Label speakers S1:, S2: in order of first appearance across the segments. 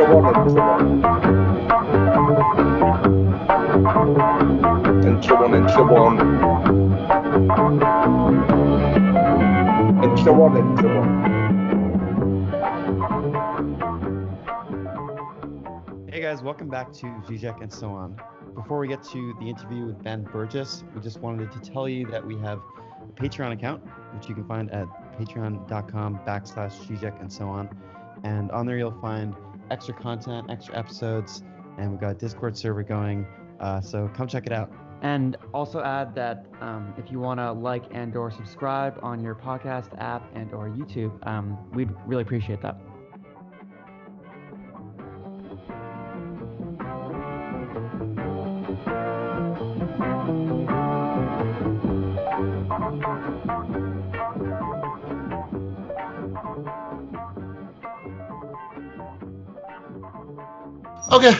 S1: Hey guys, welcome back to Žižek and so on. Before we get to the interview with Ben Burgis, we just wanted to tell you that we have a Patreon account, which you can find at patreon.com/Žižek and so on. And on there you'll find extra content, extra episodes, and we've got a Discord server going, so come check it out.
S2: And also add that if you want to like and or subscribe on your podcast app and or YouTube, we'd really appreciate that.
S3: Okay.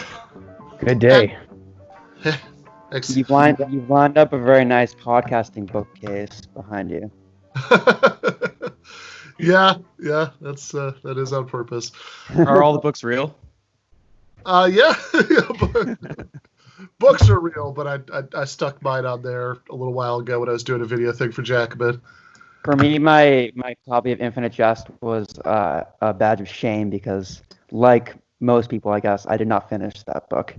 S4: Good day.
S2: You've lined up a very nice podcasting bookcase behind you.
S3: yeah, that is on purpose.
S1: Are all the books real?
S3: Yeah. Books are real, but I stuck mine on there a little while ago when I was doing a video thing for Jacobin.
S2: For me, my copy of Infinite Jest was a badge of shame because, like most people, I guess, I did not finish that book.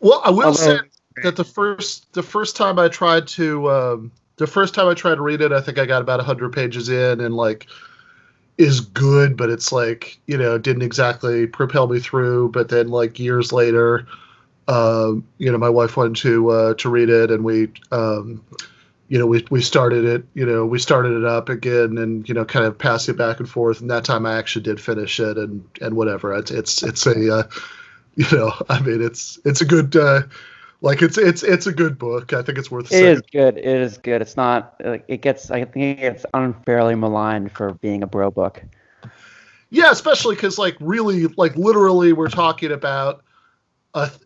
S3: Well, I will say that the first time I tried to read it, I think I got about 100 pages in, and like is good, but it's like, didn't exactly propel me through. But then like years later, my wife wanted to read it, and we started it, we started it up again, and kind of passed it back and forth. And that time I actually did finish it, and whatever. It's a it's a good it's a good book. I think it's worth saying.
S2: It is good. It's not like I think it's unfairly maligned for being a bro book.
S3: Yeah, especially because literally we're talking about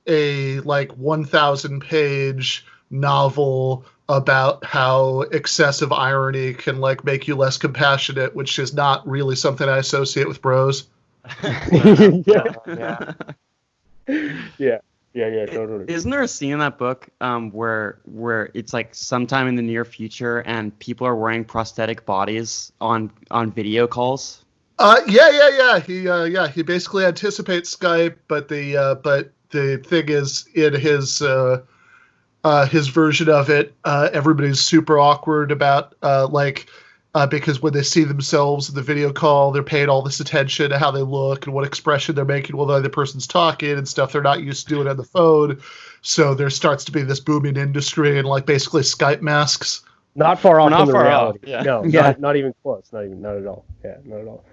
S3: a 1,000 page novel about how excessive irony can make you less compassionate, which is not really something I associate with bros.
S4: Yeah, totally.
S1: Isn't there a scene in that book where it's like sometime in the near future and people are wearing prosthetic bodies on video calls?
S3: Yeah. He basically anticipates Skype, but the thing is, in his version of it, everybody's super awkward about because when they see themselves in the video call, they're paying all this attention to how they look and what expression they're making while the other person's talking and stuff they're not used to doing on the phone. So there starts to be this booming industry and basically Skype masks.
S4: Not far off from the reality.
S1: Yeah.
S4: No, not even close. Not at all. Yeah, not at all.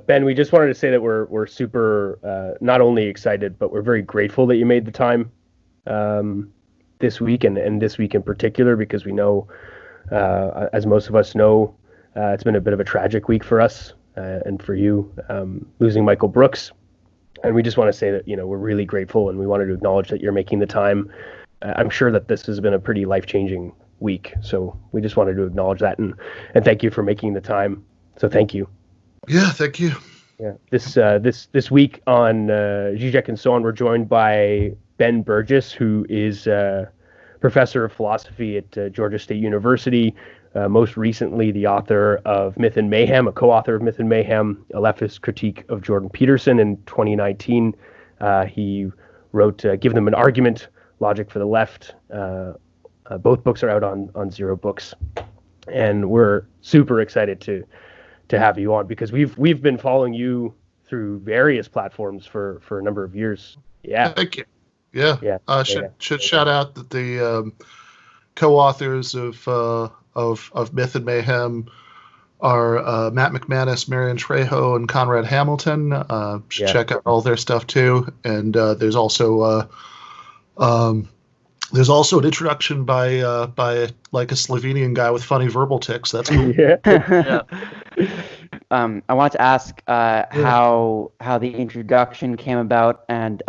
S4: Ben, we just wanted to say that we're super not only excited, but we're very grateful that you made the time this week and this week in particular, because we know, as most of us know, it's been a bit of a tragic week for us and for you, losing Michael Brooks. And we just want to say that, we're really grateful, and we wanted to acknowledge that you're making the time. I'm sure that this has been a pretty life-changing week. So we just wanted to acknowledge that and thank you for making the time. So thank you.
S3: Yeah, thank you.
S4: Yeah. This week on Žižek and so on, we're joined by Ben Burgis, who is professor of philosophy at Georgia State University, most recently the author of Myth and Mayhem, a co-author of Myth and Mayhem, a leftist critique of Jordan Peterson. In 2019, he wrote Give Them an Argument, Logic for the Left. Both books are out on Zero Books. And we're super excited to have you on, because we've been following you through various platforms for a number of years. Yeah.
S3: Thank you. Yeah. Should shout out that the co-authors of Myth and Mayhem are Matt McManus, Marion Trejo, and Conrad Hamilton. Should check out all their stuff too. And there's also an introduction by a Slovenian guy with funny verbal tics. That's cool.
S2: Yeah. I wanted to ask how the introduction came about, and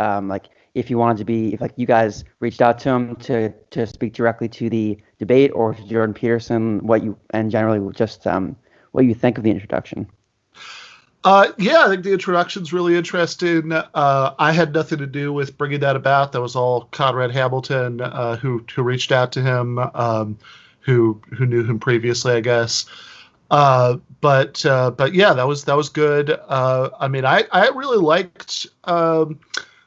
S2: if you wanted to be, if you guys reached out to him to speak directly to the debate, or to Jordan Peterson, generally just what you think of the introduction.
S3: Yeah, I think the introduction's really interesting. I had nothing to do with bringing that about. That was all Conrad Hamilton, who reached out to him, who knew him previously, I guess. But yeah, that was good. I mean, I really liked, I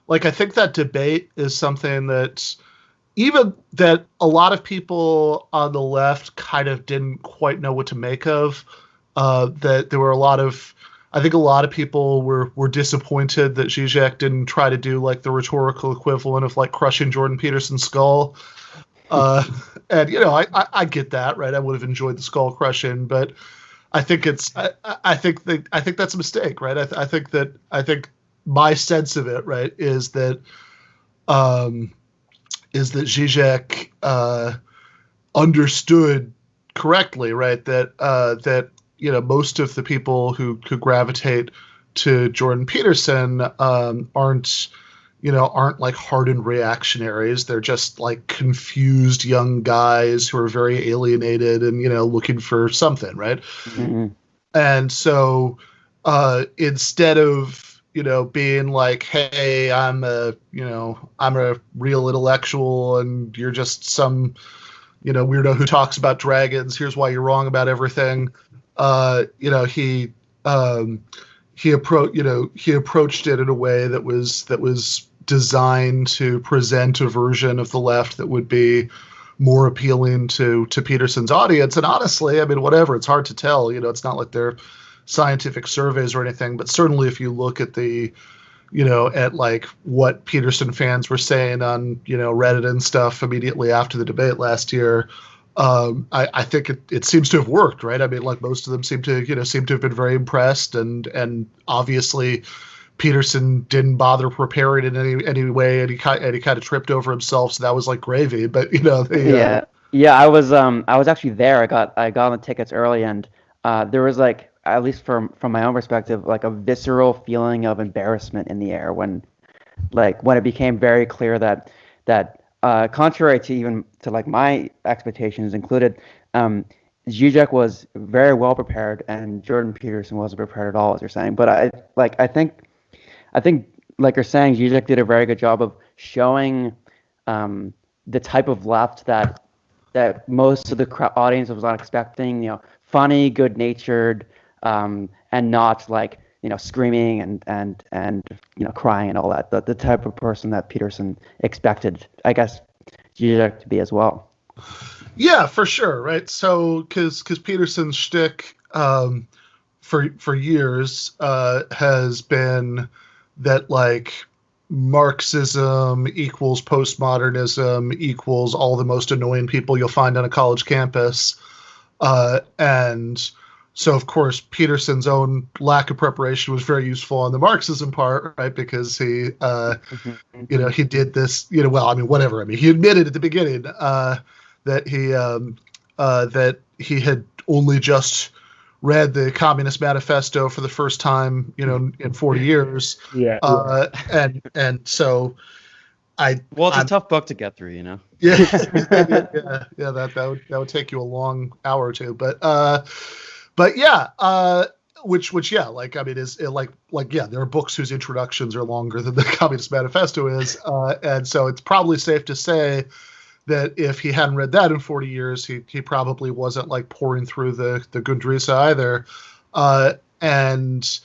S3: think that debate is something that even that a lot of people on the left kind of didn't quite know what to make of. That there were I think a lot of people were disappointed that Žižek didn't try to do like the rhetorical equivalent of like crushing Jordan Peterson's skull. And I get that, right? I would have enjoyed the skull crushing, but I think I think that's a mistake, right? I think my sense of it, right, is that Žižek understood correctly, right, that most of the people who gravitate to Jordan Peterson aren't like hardened reactionaries. They're just like confused young guys who are very alienated and, looking for something, right?
S2: Mm-hmm.
S3: And so instead of, being like, hey, I'm a real intellectual and you're just some, weirdo who talks about dragons, here's why you're wrong about everything. He approached it in a way that was designed to present a version of the left that would be more appealing to Peterson's audience. And honestly, I mean, whatever, it's hard to tell. It's not like they're scientific surveys or anything, but certainly if you look at at like what Peterson fans were saying on, Reddit and stuff immediately after the debate last year, I think it seems to have worked, right? I mean, like most of them seem to have been very impressed, and obviously Peterson didn't bother preparing in any way, and he kind of tripped over himself, so that was like gravy. But
S2: yeah, I was actually there. I got the tickets early, and there was like, at least from my own perspective, like a visceral feeling of embarrassment in the air when it became very clear that contrary to like my expectations included, Žižek was very well prepared and Jordan Peterson wasn't prepared at all, as you're saying. But I think like you're saying, Žižek did a very good job of showing the type of left that most of the audience was not expecting. Funny, good-natured, and not like screaming and crying and all that. The type of person that Peterson expected, I guess, Žižek to be as well.
S3: Yeah, for sure, right? So, because Peterson's shtick for years has been that like Marxism equals postmodernism equals all the most annoying people you'll find on a college campus, and so, of course, Peterson's own lack of preparation was very useful on the Marxism part, right? Because he, he did this, well, I mean, whatever. I mean, he admitted at the beginning that he had only just read the Communist Manifesto for the first time, in 40 years.
S4: Yeah.
S3: And so
S1: it's a tough book to get through,
S3: Yeah, yeah. That would take you a long hour or two, But yeah, which yeah, like I mean, is like yeah, there are books whose introductions are longer than the Communist Manifesto is, and so it's probably safe to say that if he hadn't read that in 40 years, he probably wasn't like pouring through the Grundrisse either, and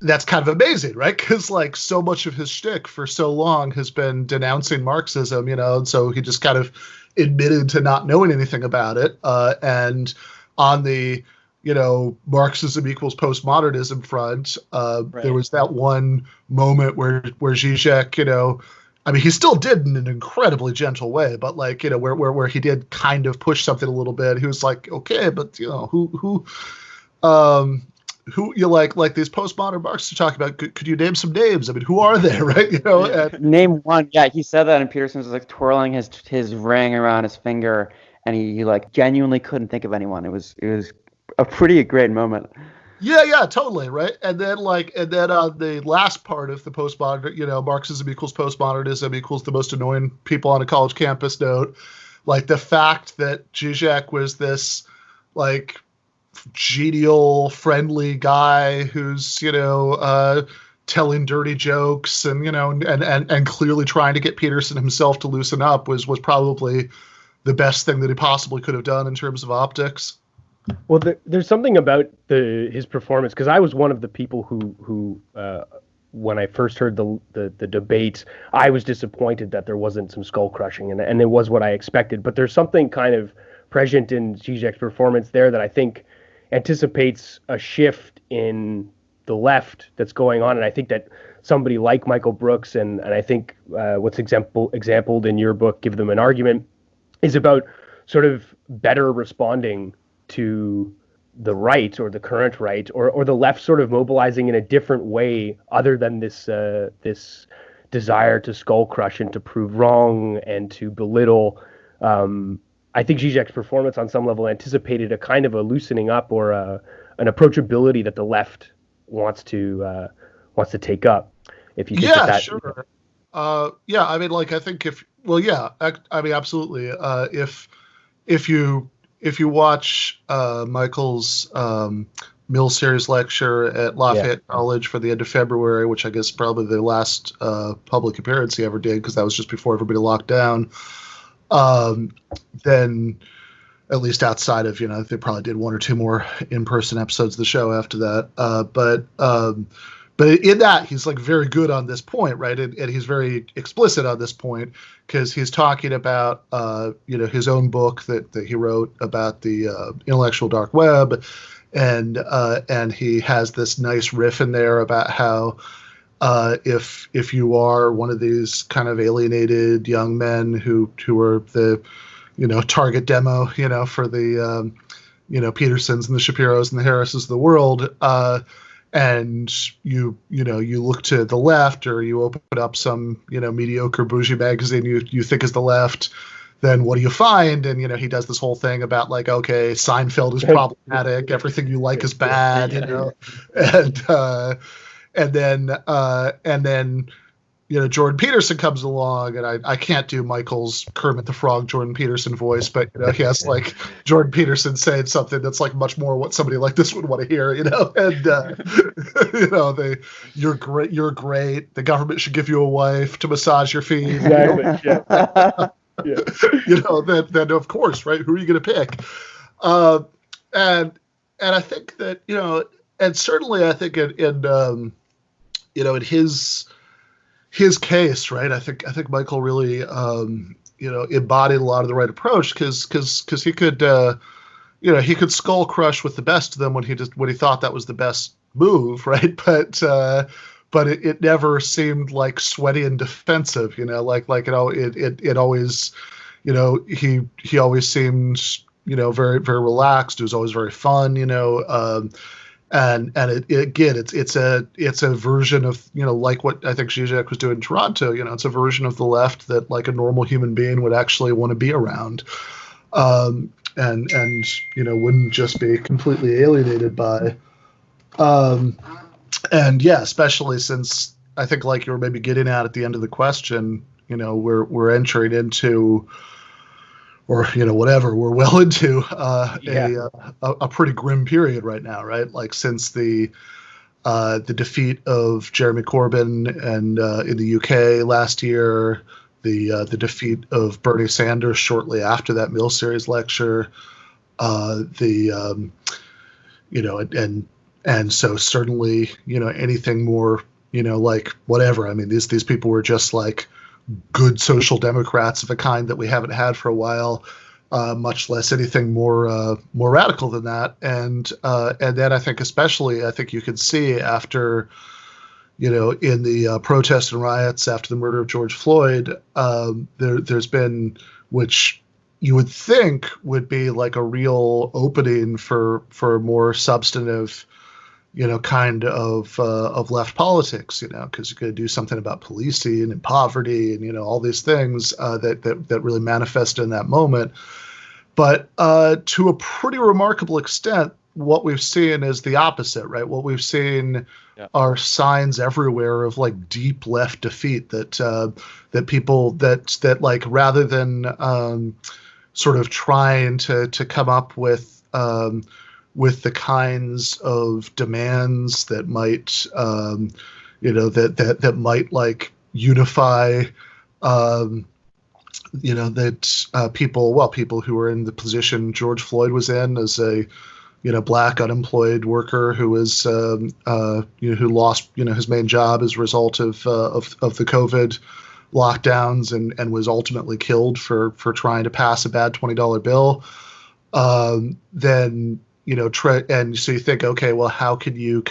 S3: that's kind of amazing, right? Because like so much of his shtick for so long has been denouncing Marxism, and so he just kind of admitted to not knowing anything about it, and on the Marxism equals postmodernism front, right. There was that one moment where Žižek, I mean, he still did in an incredibly gentle way, but like, where he did kind of push something a little bit. He was like, okay, but who you like these postmodern Marxists are talking about? Could you name some names? I mean, who are they, right? And,
S2: name one. Yeah, he said that, and Peterson was like twirling his ring around his finger, and he like genuinely couldn't think of anyone. It was a pretty great moment.
S3: Yeah, totally, right. And then on the last part of the postmodern, Marxism equals postmodernism equals the most annoying people on a college campus note, like the fact that Žižek was this like genial, friendly guy who's, telling dirty jokes and, and clearly trying to get Peterson himself to loosen up was probably the best thing that he possibly could have done in terms of optics.
S4: Well, there's something about his performance, because I was one of the people who when I first heard the debate, I was disappointed that there wasn't some skull crushing, and it was what I expected. But there's something kind of prescient in Žižek's performance there that I think anticipates a shift in the left that's going on, and I think that somebody like Michael Brooks and I think what's exampled in your book, Give Them an Argument, is about sort of better responding to the right or the current right or the left sort of mobilizing in a different way other than this desire to skull crush and to prove wrong and to belittle. I think Žižek's performance on some level anticipated a kind of a loosening up or an approachability that the left wants to take up. If you think that,
S3: sure. I mean, like, I think absolutely. If you watch Michael's Mill Series lecture at Lafayette College for the end of February, which I guess probably the last public appearance he ever did, because that was just before everybody locked down, then at least outside of, they probably did one or two more in-person episodes of the show after that. But in that, he's like very good on this point, right? And he's very explicit on this point because he's talking about, his own book that he wrote about the intellectual dark web. And he has this nice riff in there about how if you are one of these kind of alienated young men who are the, target demo, for the, Petersons and the Shapiros and the Harrises of the world, and you look to the left or you open up some, mediocre bougie magazine you think is the left, then what do you find? And, he does this whole thing about like, okay, Seinfeld is problematic. Everything you like is bad, and then, Jordan Peterson comes along, and I can't do Michael's Kermit the Frog Jordan Peterson voice, but he has like Jordan Peterson saying something that's like much more what somebody like this would want to hear, and you're great. The government should give you a wife to massage your feet.
S4: Exactly.
S3: Then of course, right? Who are you going to pick? And I think that and certainly I think in his case, right? I think Michael really, embodied a lot of the right approach because he could, he could skull crush with the best of them when he thought that was the best move, right? But it never seemed like sweaty and defensive, like it always, he always seemed, very, very relaxed. It was always very fun, And it's a version of, like what I think Žižek was doing in Toronto, it's a version of the left that like a normal human being would actually want to be around, and wouldn't just be completely alienated by, especially since I think like you were maybe getting at the end of the question, we're entering into, or whatever, we're well into a pretty grim period right now, right? Like since the defeat of Jeremy Corbyn and in the UK last year, the defeat of Bernie Sanders shortly after that Mill Series lecture, and so certainly anything more like whatever. I mean these people were just like good social democrats of a kind that we haven't had for a while, much less anything more radical than that. And then I think you could see after, in the protests and riots after the murder of George Floyd, there's been, which you would think would be like a real opening for more substantive, kind of left politics, because you're going to do something about policing and poverty and, all these things that really manifest in that moment. But to a pretty remarkable extent, what we've seen is the opposite, right? What we've seen are signs everywhere of like deep left defeat that people that like rather than sort of trying to come up with with the kinds of demands that might, that might like unify, people who were in the position George Floyd was in as a, black unemployed worker who was, who lost, his main job as a result of the COVID lockdowns and was ultimately killed for trying to pass a bad $20 bill. Then, and so you think, okay, well, how could you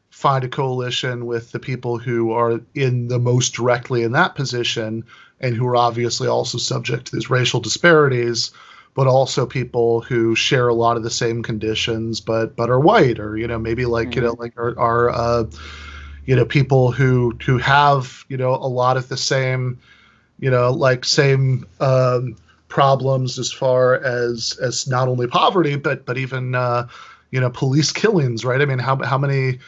S3: find a coalition with the people who are in the most directly in that position and who are obviously also subject to these racial disparities, but also people who share a lot of the same conditions, but are white, or, maybe like, are people who have, a lot of the same, same problems as far as not only poverty, but even, police killings, right? I mean, how many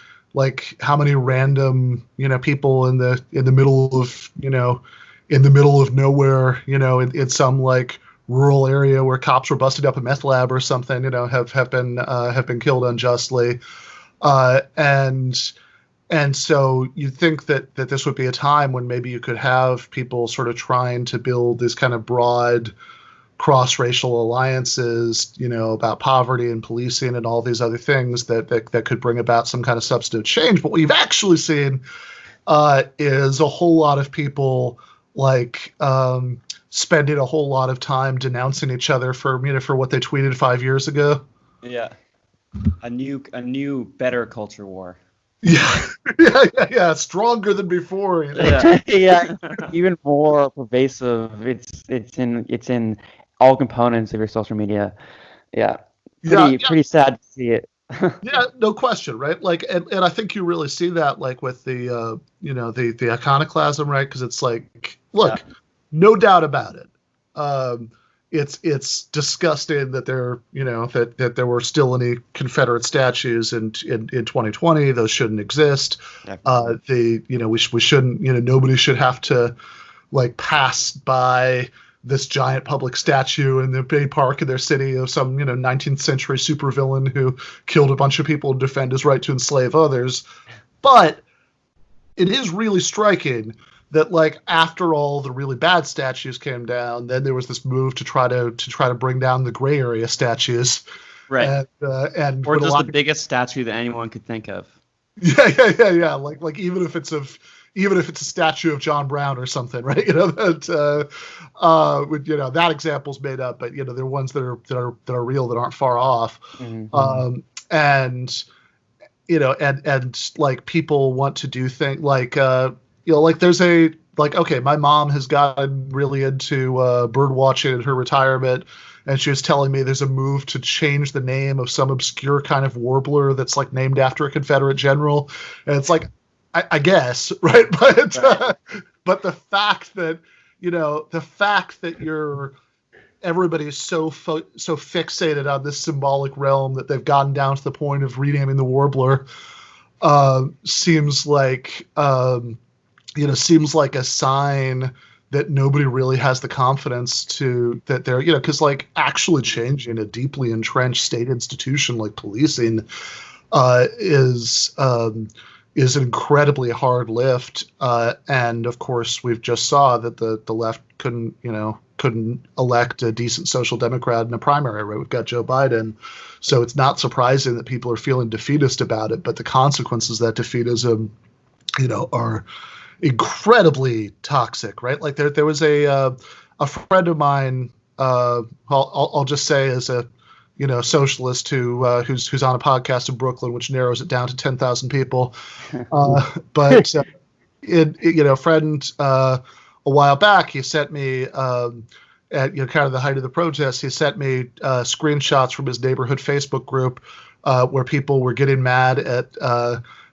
S3: random, people in the middle of nowhere, in some like rural area where cops were busting up a meth lab or something, have been killed unjustly. And so you'd think that this would be a time when maybe you could have people sort of trying to build this kind of broad cross-racial alliances, about poverty and policing and all these other things that could bring about some kind of substantive change. But what you've actually seen is a whole lot of people spending a whole lot of time denouncing each other for what they tweeted 5 years ago.
S1: Yeah, a new better culture war.
S3: Yeah, stronger than before.
S2: Yeah, even more pervasive. It's in all components of your social media. Yeah, pretty sad to see it.
S3: Yeah, no question, right? Like, and I think you really see that, like, with the the iconoclasm, right? Because it's like, look, no doubt about it. It's disgusting that there, that there were still any Confederate statues in 2020. Those shouldn't exist. We shouldn't, nobody should have to like pass by this giant public statue in the Bay Park in their city of some, 19th century supervillain who killed a bunch of people to defend his right to enslave others. But it is really striking that, like, after all the really bad statues came down, then there was this move to try to bring down the gray area statues,
S1: right?
S3: And
S1: or just the biggest statue that anyone could think of.
S3: Yeah. Like even if it's a statue of John Brown or something, right? That that example's made up, but there are ones that are real that aren't far off, and like people want to do things like. There's okay, my mom has gotten really into bird watching in her retirement, and she was telling me there's a move to change the name of some obscure kind of warbler that's like named after a Confederate general. And it's like, I guess, right? But the fact that, everybody's so fixated on this symbolic realm that they've gotten down to the point of renaming the warbler seems like a sign that nobody really has the confidence that they're, because like actually changing a deeply entrenched state institution like policing is an incredibly hard lift. And of course, we've just saw that the left couldn't elect a decent social democrat in a primary, right? We've got Joe Biden. So it's not surprising that people are feeling defeatist about it, but the consequences of that defeatism, are incredibly toxic, right? Like there was a friend of mine, I'll just say as a socialist who's on a podcast in Brooklyn, which narrows it down to 10,000 people. But a friend a while back, he sent me at kind of the height of the protest, he sent me screenshots from his neighborhood Facebook group where people were getting mad at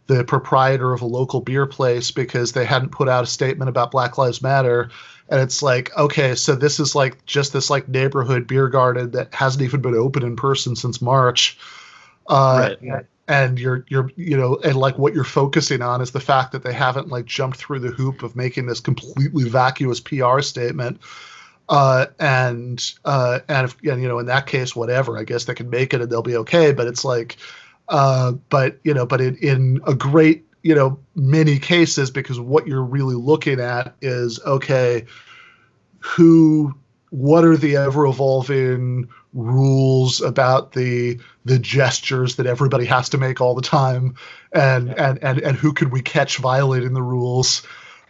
S3: the proprietor of a local beer place because they hadn't put out a statement about Black Lives Matter. And it's like, okay, so this is like just this like neighborhood beer garden that hasn't even been open in person since March. Right. And you're and like what you're focusing on is the fact that they haven't like jumped through the hoop of making this completely vacuous PR statement. if, in that case, whatever, I guess they can make it and they'll be okay. But it's like, but in a great, many cases, because what you're really looking at is, okay, what are the ever evolving rules about the gestures that everybody has to make all the time, and who could we catch violating the rules,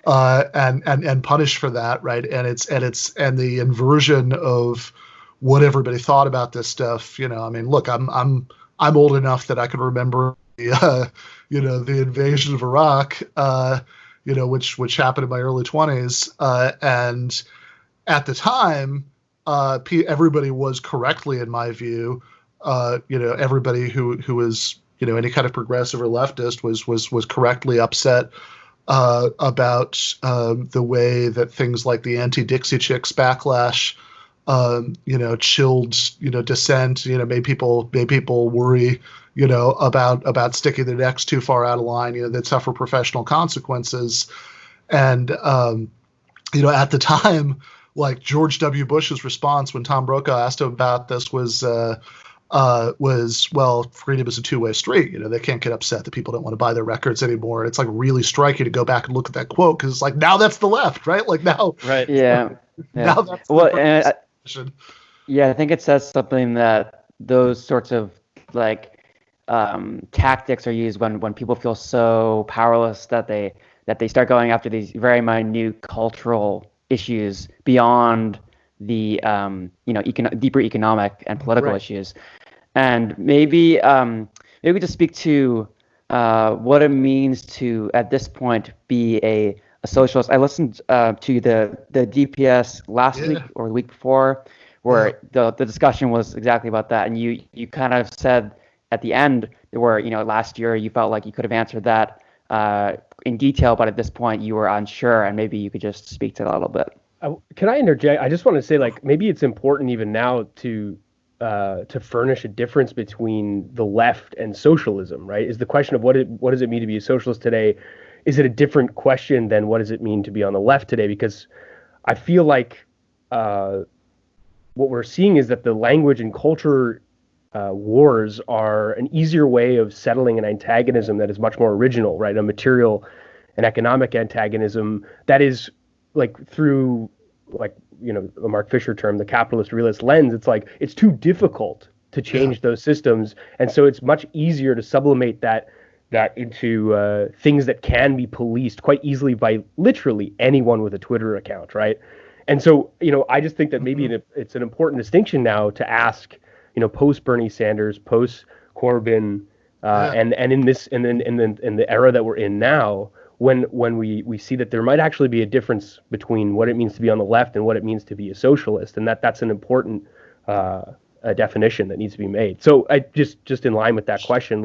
S3: and punish for that, right? And the inversion of what everybody thought about this stuff. I mean, look, I'm old enough that I can remember the invasion of Iraq, which happened in my early 20s, and at the time, everybody was correctly, in my view, everybody who was, any kind of progressive or leftist was correctly upset about the way that things like the anti-Dixie Chicks backlash, chilled, dissent, made people worry, about sticking their necks too far out of line, that suffer professional consequences. And, at the time, like George W. Bush's response when Tom Brokaw asked him about this was, well, freedom is a two-way street. They can't get upset that people don't want to buy their records anymore. It's like really striking to go back and look at that quote, because it's like, now that's the left, right? Like now,
S2: right? Yeah.
S3: Now that's
S2: I think it says something that those sorts of tactics are used when people feel so powerless that they start going after these very minute cultural issues beyond the deeper economic and political issues. And maybe just speak to what it means to, at this point, be a socialist. I listened to the DPS last week or the week before, where the discussion was exactly about that. And you kind of said at the end where, last year you felt like you could have answered that in detail, but at this point you were unsure, and maybe you could just speak to that a little bit.
S4: Can I interject? I just want to say, maybe it's important even now to furnish a difference between the left and socialism, right? Is the question of what does it mean to be a socialist today? Is it a different question than what does it mean to be on the left today? Because I feel like what we're seeing is that the language and culture wars are an easier way of settling an antagonism that is much more original, right? A material and economic antagonism that is through a Mark Fisher term, the capitalist realist lens. It's too difficult to change those systems, and so it's much easier to sublimate that into things that can be policed quite easily by literally anyone with a Twitter account, right? And so I just think that maybe it's an important distinction now to ask, post Bernie Sanders, post Corbyn, and in the era that we're in now, when we see that there might actually be a difference between what it means to be on the left and what it means to be a socialist, and that's an important definition that needs to be made. So I just in line with that question,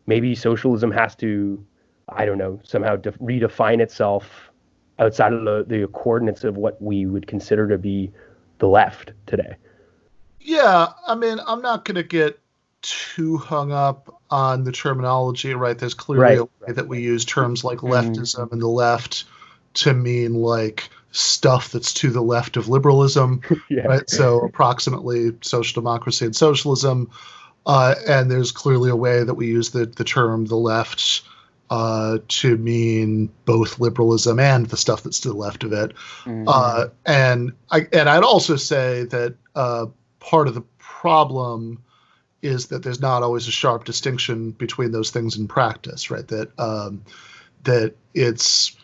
S4: maybe socialism has to, I don't know, somehow redefine itself outside of the coordinates of what we would consider to be the left today.
S3: Yeah, I mean, I'm not going to get too hung up on the terminology, right? There's clearly a way that we use terms like leftism and the left to mean stuff that's to the left of liberalism, right? So approximately social democracy and socialism. And there's clearly a way that we use the term the left to mean both liberalism and the stuff that's to the left of it. And I'd also say that part of the problem is that there's not always a sharp distinction between those things in practice, right? That it's,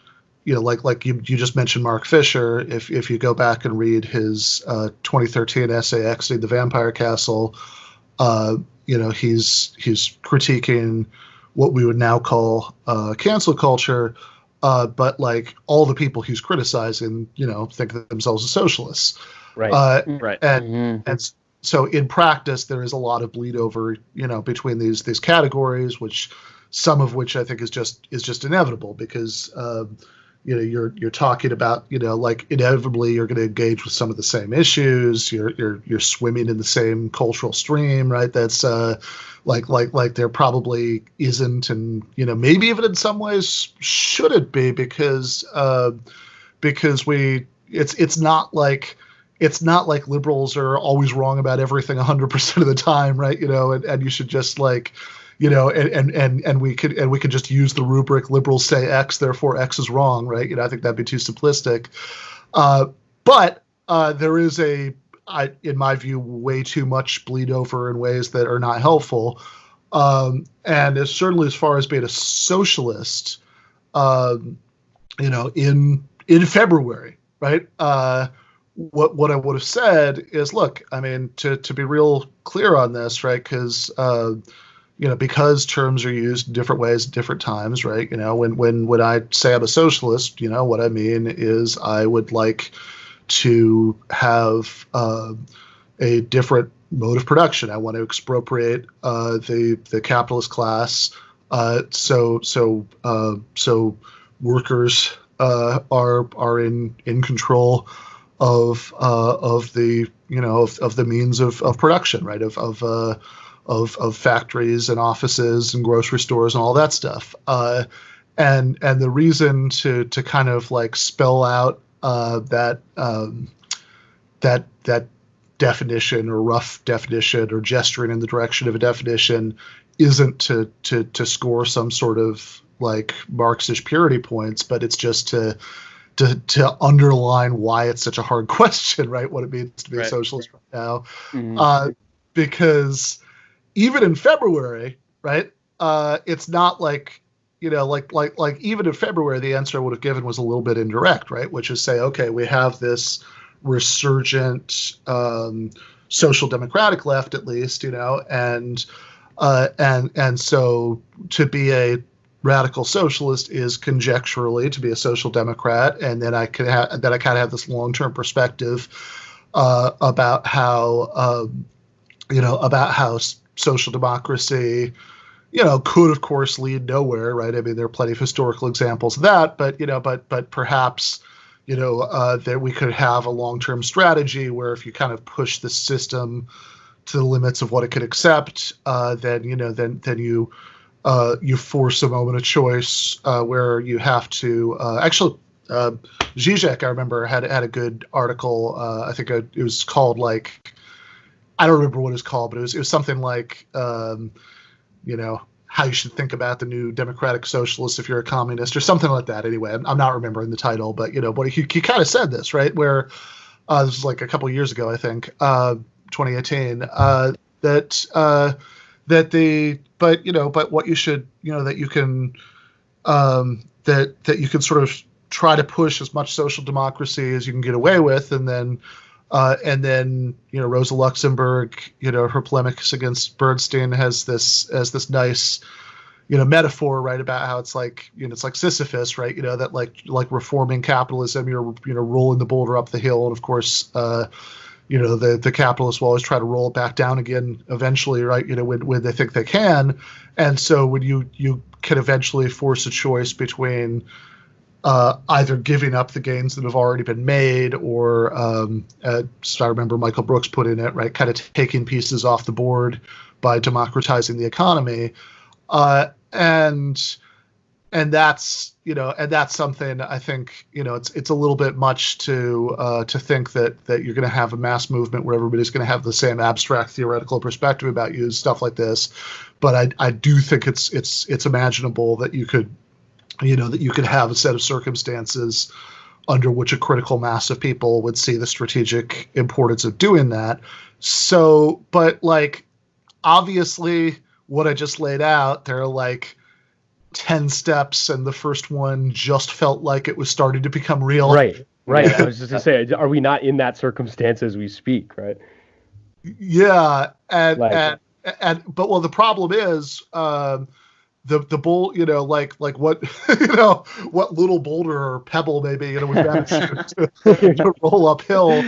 S3: like you just mentioned Mark Fisher. If you go back and read his 2013 essay Exiting the Vampire Castle, he's critiquing what we would now call cancel culture, but all the people he's criticizing, think of themselves as socialists,
S4: right?
S3: And so in practice, there is a lot of bleed over, between these categories, some of which I think is just inevitable, because you're talking about, inevitably you're going to engage with some of the same issues. You're swimming in the same cultural stream, right? That's like there probably isn't, and maybe even in some ways shouldn't be, because it's not like it's not like liberals are always wrong about everything 100% of the time, right? And you should just like, and we could just use the rubric liberals say X, therefore X is wrong, right? I think that'd be too simplistic. But there is in my view, way too much bleed over in ways that are not helpful. And certainly as far as being a socialist, in February, right? What I would have said is, look, I mean, to be real clear on this, right? Because because terms are used in different ways at different times, right? When I say I'm a socialist, what I mean is I would like to have a different mode of production. I want to expropriate the capitalist class, so workers are in control of the of the means of production, right? Of factories and offices and grocery stores and all that stuff. And the reason to kind of like spell out that definition or rough definition or gesturing in the direction of a definition isn't to score some sort of like Marxist purity points, but it's just to underline why it's such a hard question, right? What it means to be a socialist right now. Mm-hmm. Because even in February, right, it's not like, like even in February, the answer I would have given was a little bit indirect, right? Which is say, okay, we have this resurgent social democratic left, at least, and so to be a radical socialist is conjecturally to be a social democrat, and then I kind of have this long-term perspective about how social democracy could of course lead nowhere, right? I mean, there are plenty of historical examples of that, but perhaps that we could have a long-term strategy where if you kind of push the system to the limits of what it could accept, then you force a moment of choice where you have to Žižek, I remember, had a good article. I think it was called like, I don't remember what it was called, but it was something like how you should think about the new democratic socialists if you're a communist or something like that. Anyway, I'm not remembering the title, but but he kind of said this, right? Where this was like a couple of years ago, I think, 2018, but what you should, that you can that you can sort of try to push as much social democracy as you can get away with, and then Rosa Luxemburg, her polemics against Bernstein has this nice metaphor, right, about how it's like it's like Sisyphus, right, that like reforming capitalism, you're rolling the boulder up the hill, and of course the capitalists will always try to roll it back down again eventually, right, when they think they can. And so when you can eventually force a choice between either giving up the gains that have already been made, or so I remember Michael Brooks put in it, right, kind of taking pieces off the board by democratizing the economy, and that's something I think it's a little bit much to think that you're going to have a mass movement where everybody's going to have the same abstract theoretical perspective about you, stuff like this. But I do think it's imaginable that you could have a set of circumstances under which a critical mass of people would see the strategic importance of doing that. So, but like, obviously what I just laid out, there are like 10 steps, and the first one just felt like it was starting to become real. Right.
S4: I was just going to say, are we not in that circumstance as we speak, right?
S3: Yeah. But the problem is, the bowl, like what, what little boulder or pebble maybe, we managed to roll uphill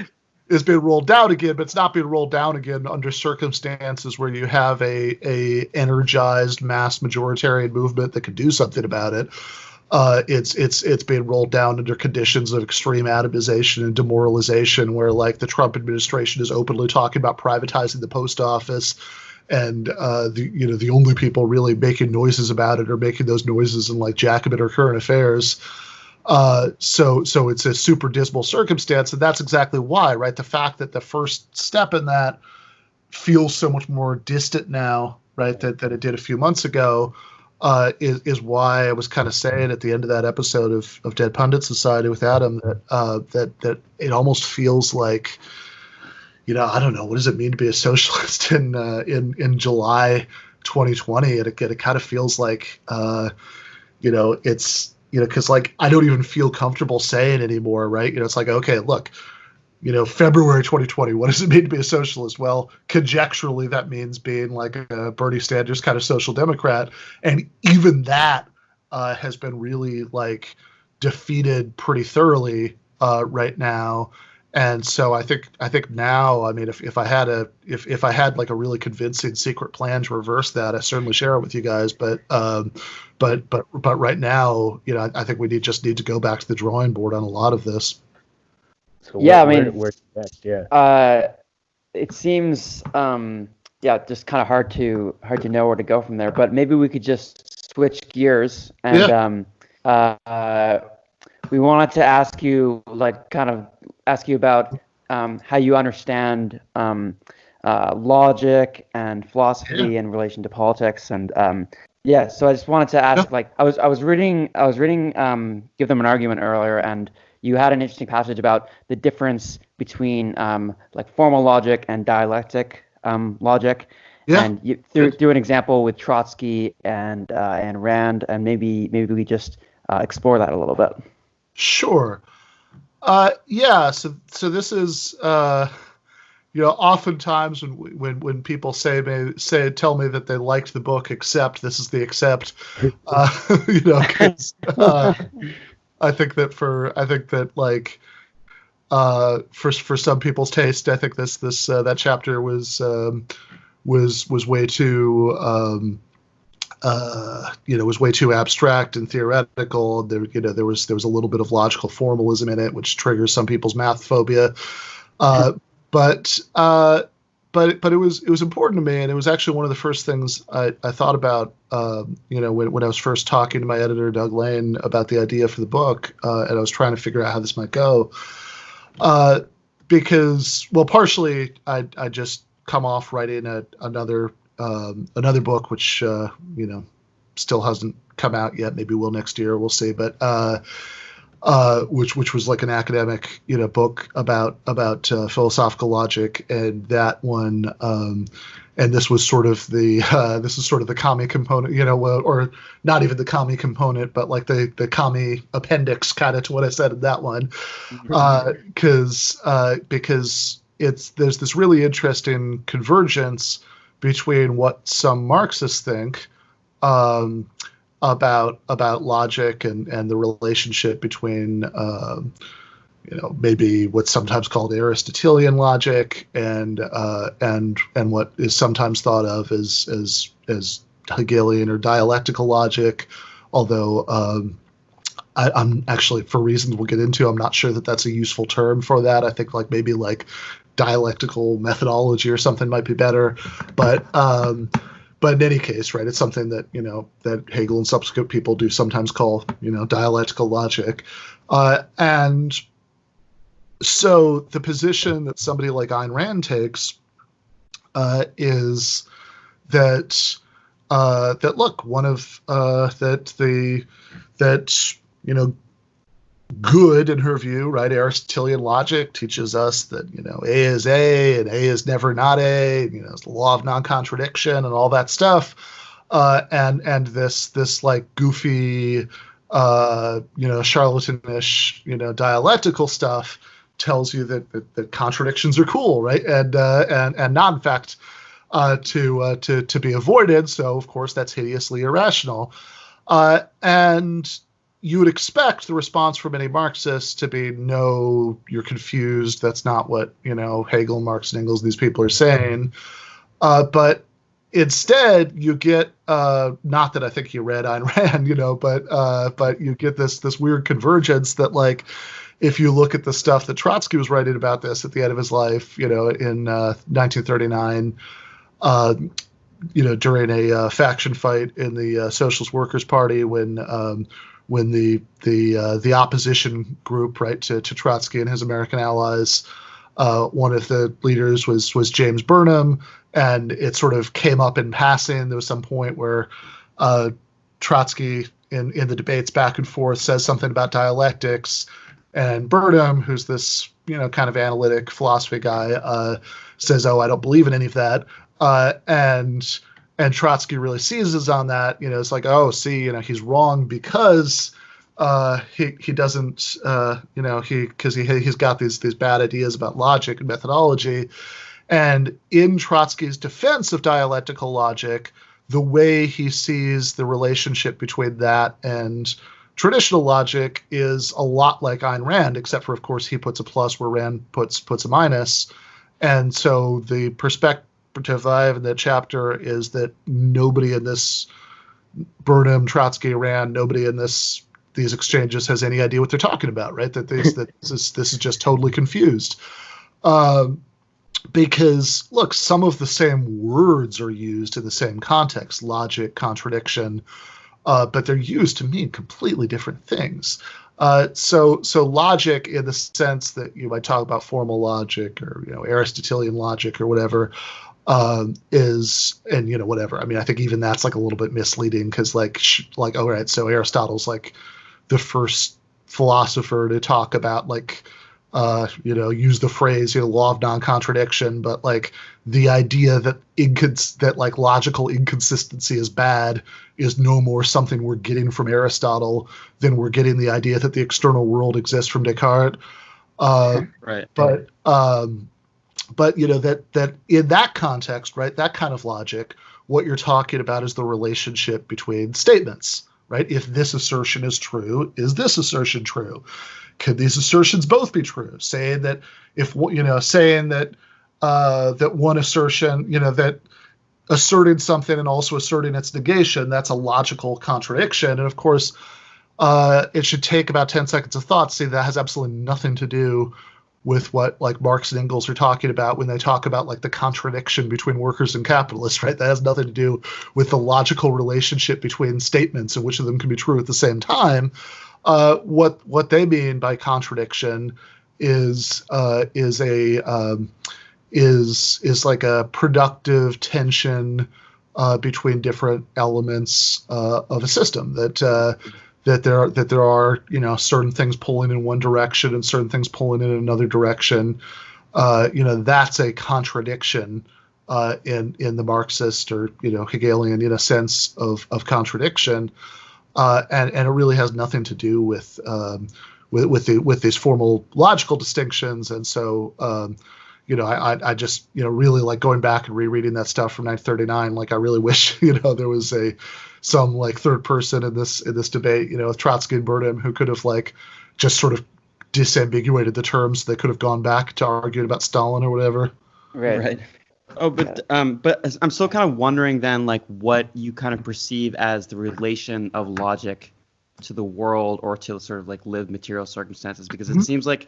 S3: is being rolled down again, but it's not being rolled down again under circumstances where you have a energized mass majoritarian movement that could do something about it. It's being rolled down under conditions of extreme atomization and demoralization, where like the Trump administration is openly talking about privatizing the post office. And the only people really making noises about it are making those noises in like Jacobin or Current Affairs. So it's a super dismal circumstance, and that's exactly why, right? The fact that the first step in that feels so much more distant now, right, that it did a few months ago, is why I was kind of saying at the end of that episode of Dead Pundits Society with Adam that it almost feels like, I don't know, what does it mean to be a socialist in July 2020? And it kind of feels like, it's, because like I don't even feel comfortable saying anymore, right? It's like, okay, look, February 2020, what does it mean to be a socialist? Well, conjecturally, that means being like a Bernie Sanders kind of social democrat. And even that has been really like defeated pretty thoroughly right now. And so I think now, I mean, if I had like a really convincing secret plan to reverse that, I certainly share it with you guys. But right now, I think we just need to go back to the drawing board on a lot of this.
S4: So where's next? Yeah.
S2: It seems just kind of hard to know where to go from there. But maybe we could just switch gears and we wanted to ask you about how you understand logic and philosophy in relation to politics, and so I just wanted to ask, I was reading Give Them an Argument earlier, and you had an interesting passage about the difference between formal logic and dialectic logic, and you threw an example with Trotsky and Rand, and maybe we just explore that a little bit.
S3: Sure. So this is oftentimes when people tell me that they liked the book, except this is the except, 'cause, I think that for some people's taste, I think that chapter was way too was way too abstract and theoretical. There was a little bit of logical formalism in it, which triggers some people's math phobia. But it was important to me, and it was actually one of the first things I thought about. When I was first talking to my editor Doug Lane about the idea for the book, and I was trying to figure out how this might go, because partially I just come off writing another book, which still hasn't come out yet. Maybe will next year. We'll see. But which was like an academic book about philosophical logic, and that one and this was sort of the commie component, or not even the commie component, but like the commie appendix kind of to what I said in that one, because there's this really interesting convergence between what some Marxists think about logic and the relationship between maybe what's sometimes called Aristotelian logic and what is sometimes thought of as Hegelian or dialectical logic, although I'm actually, for reasons we'll get into, I'm not sure that that's a useful term for that. I think maybe dialectical methodology or something might be better, but in any case, right, it's something that that Hegel and subsequent people do sometimes call dialectical logic, and so the position that somebody like Ayn Rand takes is that look, one of good, in her view, right? Aristotelian logic teaches us that A is A and A is never not A. It's the law of non-contradiction and all that stuff. And this like goofy, charlatanish, dialectical stuff tells you that contradictions are cool, right? And not in fact to be avoided. So of course that's hideously irrational. And you would expect the response from any Marxists to be, no, you're confused. That's not what, Hegel, Marx, and Engels, these people are saying. But instead, you get, not that I think you read Ayn Rand, but you get this weird convergence that, if you look at the stuff that Trotsky was writing about this at the end of his life, in 1939, during a faction fight in the Socialist Workers' Party when when the opposition group, right, to Trotsky and his American allies, one of the leaders was James Burnham, and it sort of came up in passing. There was some point where Trotsky in the debates back and forth says something about dialectics, and Burnham, who's this kind of analytic philosophy guy, says, "Oh, I don't believe in any of that," and Trotsky really seizes on that. It's like, "Oh, see, he's wrong because he doesn't, he's got these bad ideas about logic and methodology." And in Trotsky's defense of dialectical logic, the way he sees the relationship between that and traditional logic is a lot like Ayn Rand, except for, of course, he puts a plus where Rand puts a minus. And so the perspective I have in that chapter is that nobody in this Burnham, Trotsky, Rand, nobody in these exchanges has any idea what they're talking about, right? That this is just totally confused. Because, look, some of the same words are used in the same context, logic, contradiction, but they're used to mean completely different things. So logic, in the sense that you might talk about formal logic or Aristotelian logic or whatever, is, and whatever. I mean, I think even that's like a little bit misleading, because like all right, so Aristotle's like the first philosopher to talk about use the phrase law of non-contradiction, but like the idea that like logical inconsistency is bad is no more something we're getting from Aristotle than we're getting the idea that the external world exists from Descartes.
S1: Right.
S3: But that in that context, right, that kind of logic, what you're talking about is the relationship between statements, right? If this assertion is true, is this assertion true? Could these assertions both be true? Saying that that one assertion, that asserting something and also asserting its negation, that's a logical contradiction. And of course, it should take about 10 seconds of thought to see that has absolutely nothing to do with what like Marx and Engels are talking about when they talk about like the contradiction between workers and capitalists, right? That has nothing to do with the logical relationship between statements and which of them can be true at the same time. What they mean by contradiction is like a productive tension between different elements of a system, that there are certain things pulling in one direction and certain things pulling in another direction. That's a contradiction in the Marxist or Hegelian sense of contradiction. And it really has nothing to do with these formal logical distinctions. And so, I just, really like going back and rereading that stuff from 1939. Like, I really wish, there was some like third person in this debate, with Trotsky and Burnham, who could have like just sort of disambiguated the terms. They could have gone back to arguing about Stalin or whatever.
S2: Right.
S1: Oh, but I'm still kind of wondering then, like, what you kind of perceive as the relation of logic to the world or to sort of like lived material circumstances, because it seems like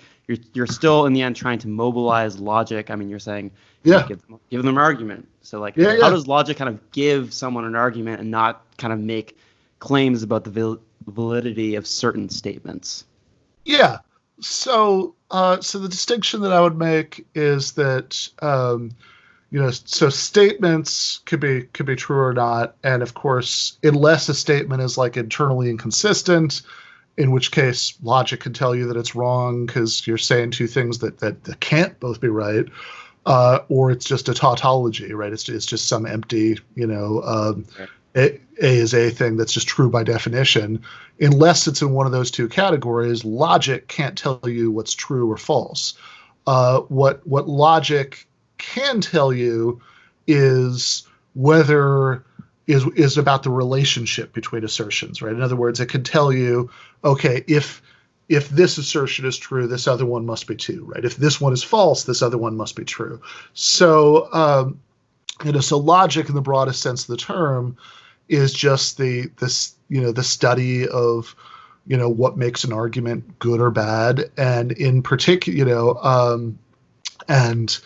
S1: you're still in the end trying to mobilize logic. I mean, you're saying give them an argument. So like, how does logic kind of give someone an argument and not kind of make claims about the validity of certain statements?
S3: Yeah. So the distinction that I would make is that so statements could be true or not, and of course, unless a statement is like internally inconsistent, in which case logic can tell you that it's wrong because you're saying two things that can't both be right, or it's just a tautology, right? It's just some empty, A is a thing that's just true by definition. Unless it's in one of those two categories, logic can't tell you what's true or false. What logic can tell you is whether is about the relationship between assertions, right? In other words, it can tell you, okay, if this assertion is true, this other one must be too, right? If this one is false, this other one must be true. So, so logic in the broadest sense of the term is just the study of, what makes an argument good or bad, and in particular, and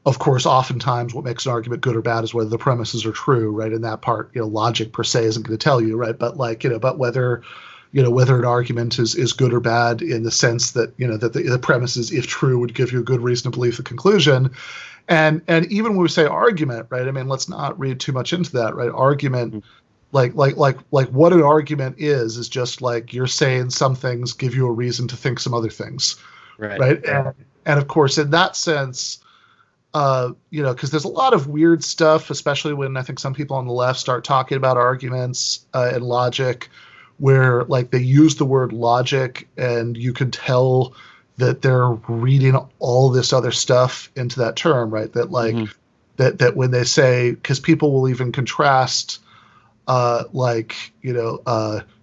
S3: of course, oftentimes what makes an argument good or bad is whether the premises are true, right? And that part, logic per se isn't going to tell you, right? But like, but whether, whether an argument is good or bad in the sense that, that the premises, if true, would give you a good reason to believe the conclusion. And even when we say argument, right? I mean, let's not read too much into that, right? Argument, like what an argument is just like you're saying some things give you a reason to think some other things, right? And of course, in that sense, because there's a lot of weird stuff, especially when I think some people on the left start talking about arguments and logic, where like they use the word logic and you can tell that they're reading all this other stuff into that term, right? That like that when they say, because people will even contrast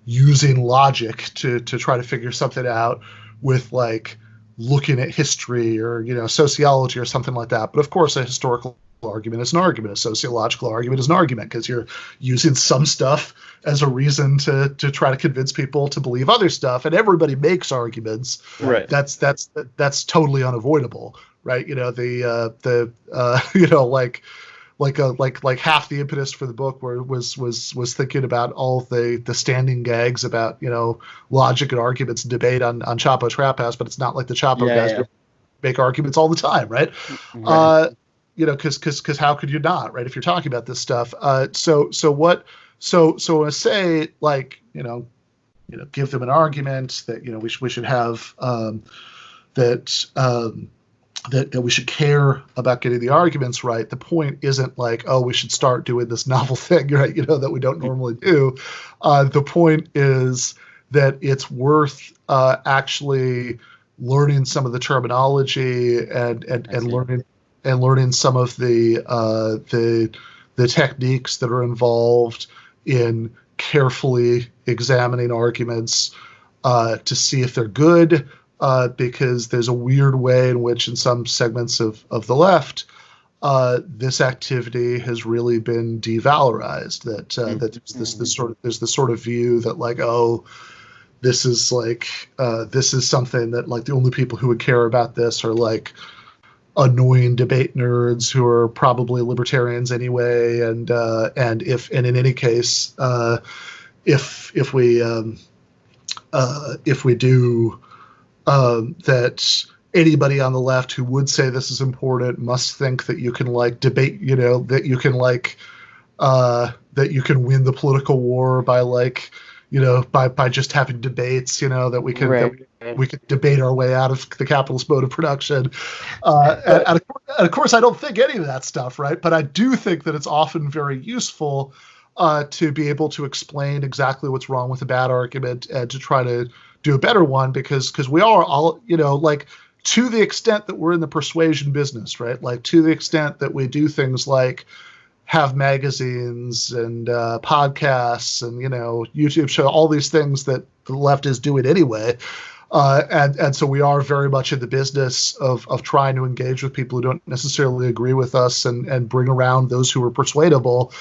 S3: using logic to try to figure something out with like looking at history or sociology or something like that. But of course, a historical argument is an argument. A sociological argument is an argument because you're using some stuff as a reason to try to convince people to believe other stuff. And everybody makes arguments.
S1: Right.
S3: That's totally unavoidable, right? Like half the impetus for the book was thinking about all the standing gags about logic and arguments and debate on Chapo Trap House, but it's not like the Chapo guys make arguments all the time, right? Because how could you not, right? If you're talking about this stuff, so I say like give them an argument that we should have that we should care about getting the arguments right. The point isn't like, oh, we should start doing this novel thing, right? That we don't normally do. The point is that it's worth actually learning some of the terminology and learning some of the techniques that are involved in carefully examining arguments to see if they're good. Because there's a weird way in which in some segments of the left, this activity has really been devalorized. That there's this sort of view that like, oh, this is something that like the only people who would care about this are like annoying debate nerds who are probably libertarians anyway. And in any case, if we do. That anybody on the left who would say this is important must think that you can like debate, that you can like that you can win the political war by like, by just having debates, that we can we can debate our way out of the capitalist mode of production. And of course, I don't think any of that stuff, right? But I do think that it's often very useful to be able to explain exactly what's wrong with a bad argument and to try to do a better one, because we are all, like to the extent that we're in the persuasion business, right? Like to the extent that we do things like have magazines and podcasts and, YouTube show, all these things that the left is doing anyway. And so we are very much in the business of trying to engage with people who don't necessarily agree with us and bring around those who are persuadable.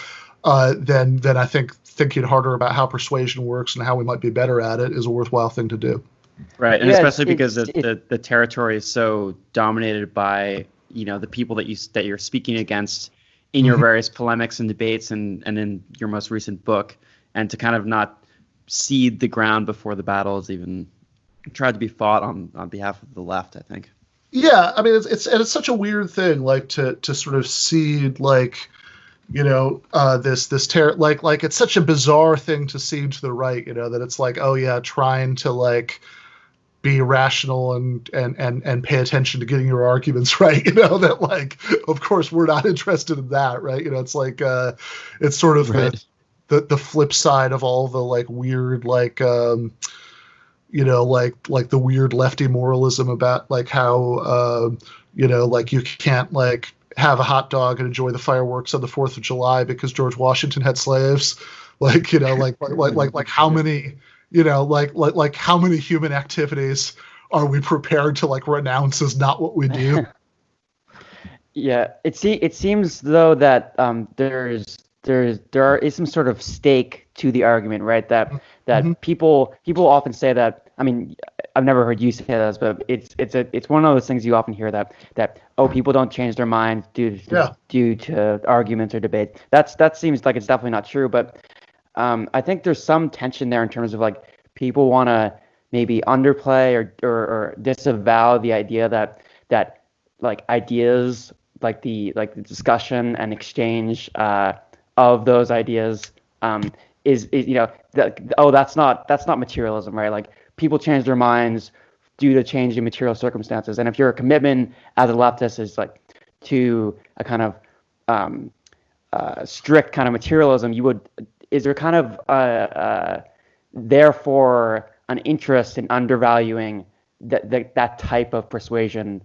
S3: Then I think thinking harder about how persuasion works and how we might be better at it is a worthwhile thing to do.
S1: Right, and especially because the territory is so dominated by the people that you're speaking against in your various polemics and debates and in your most recent book, and to kind of not cede the ground before the battle is even tried to be fought on behalf of the left, I think.
S3: Yeah, I mean it's such a weird thing, like to sort of cede like. This like it's such a bizarre thing to cede to the right, that it's like, oh yeah, trying to like be rational and pay attention to getting your arguments right, that like, of course we're not interested in that, right? It's like it's sort of right. the flip side of all the like weird like like the weird lefty moralism about like how like you can't like have a hot dog and enjoy the fireworks on the 4th of July because George Washington had slaves. Like, like how many, like how many human activities are we prepared to like renounce as not what we do?
S2: Yeah, it seems though that there is some sort of stake to the argument, right? That people often say that. I mean, I've never heard you say this, but it's one of those things you often hear that people don't change their minds due to arguments or debate. That seems like it's definitely not true, but I think there's some tension there in terms of like people want to maybe underplay or disavow the idea that like ideas, like the discussion and exchange of those ideas is that's not materialism, right? Like people change their minds due to changing material circumstances, and if your commitment as a leftist is like to a kind of strict kind of materialism, is there kind of therefore an interest in undervaluing that type of persuasion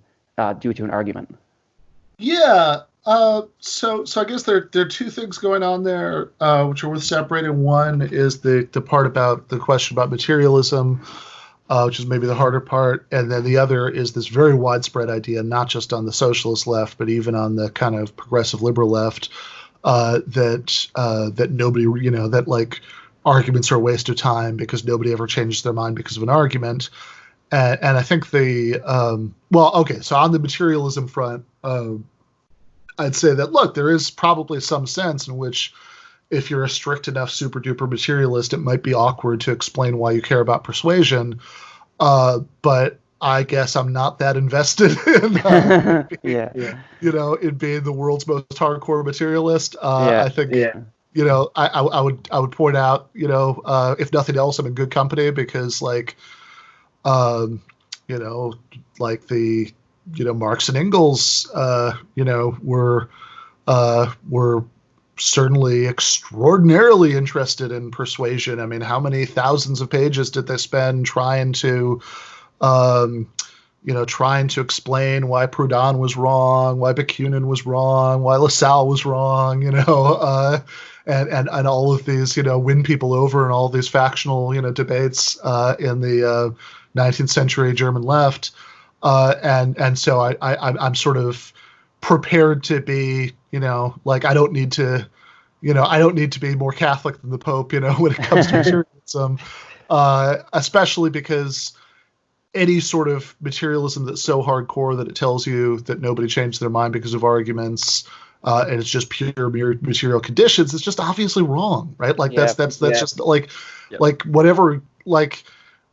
S2: due to an argument?
S3: Yeah. So I guess there are two things going on there, which are worth separating. One is the part about the question about materialism, which is maybe the harder part, and then the other is this very widespread idea, not just on the socialist left, but even on the kind of progressive liberal left, that nobody, that like arguments are a waste of time because nobody ever changes their mind because of an argument. And I think so on the materialism front, I'd say that, look, there is probably some sense in which if you're a strict enough super duper materialist, it might be awkward to explain why you care about persuasion. But I guess I'm not that invested in, in being the world's most hardcore materialist. I think, I would point out, if nothing else, I'm in good company because Marx and Engels, were certainly extraordinarily interested in persuasion. I mean, how many thousands of pages did they spend trying to explain why Proudhon was wrong, why Bakunin was wrong, why Lassalle was wrong, and all of these, win people over in all these factional, debates in the 19th century German left. And so I'm sort of prepared to be, I don't need to be more Catholic than the Pope, when it comes to materialism, especially because any sort of materialism that's so hardcore that it tells you that nobody changed their mind because of arguments, and it's just pure material conditions, it's just obviously wrong, right? Like that's just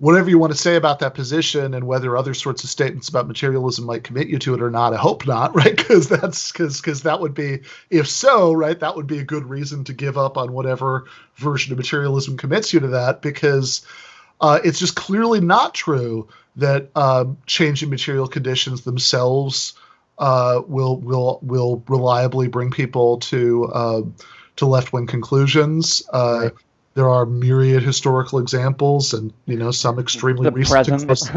S3: whatever you want to say about that position and whether other sorts of statements about materialism might commit you to it or not, I hope not, right? Because that would be, if so, right, that would be a good reason to give up on whatever version of materialism commits you to that, because it's just clearly not true that changing material conditions themselves will reliably bring people to left-wing conclusions. Right. There are myriad historical examples, and some extremely recent examples.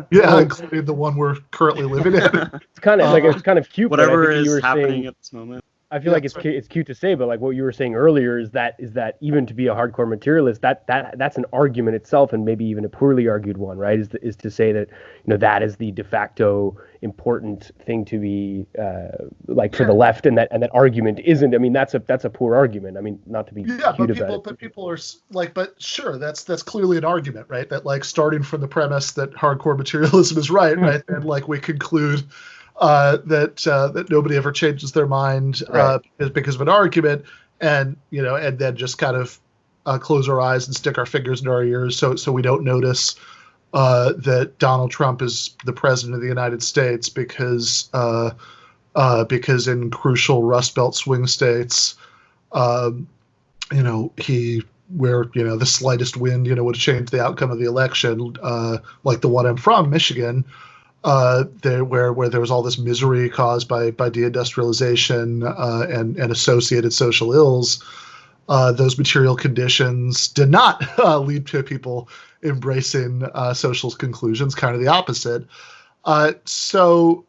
S3: Yeah, including the one we're currently living in.
S4: It's kind of cute.
S1: Whatever is happening at this moment.
S4: I feel like it's cute to say, but like what you were saying earlier is that even to be a hardcore materialist, that's an argument itself, and maybe even a poorly argued one, right? Is to say that that is the de facto important thing to be for the left, and that argument isn't. I mean, that's a poor argument. I mean, not to be cute about it.
S3: But people are like, but sure, that's clearly an argument, right? That like starting from the premise that hardcore materialism is right, and like we conclude that nobody ever changes their mind because of an argument, and then just kind of close our eyes and stick our fingers in our ears so we don't notice that Donald Trump is the president of the United States because in crucial Rust Belt swing states, where the slightest wind would have changed the outcome of the election, like the one I'm from, Michigan. Where there was all this misery caused by deindustrialization and associated social ills, those material conditions did not lead to people embracing socialist conclusions. Kind of the opposite. So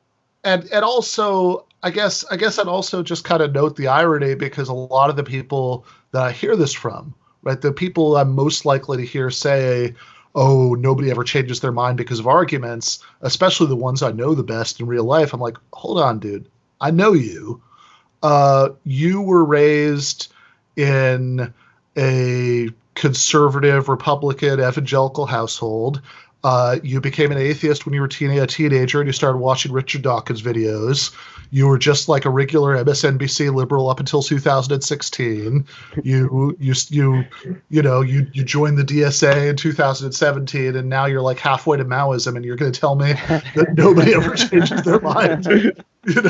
S3: also, I guess I'd also just kind of note the irony, because a lot of the people that I hear this from, right, the people I'm most likely to hear say, oh, nobody ever changes their mind because of arguments, especially the ones I know the best in real life. I'm like, hold on, dude. I know you. You were raised in a conservative, Republican, evangelical household. You became an atheist when you were a teenager and you started watching Richard Dawkins videos. You were just like a regular MSNBC liberal up until 2016. You joined the DSA in 2017, and now you're like halfway to Maoism, and you're going to tell me that nobody ever changes their mind, because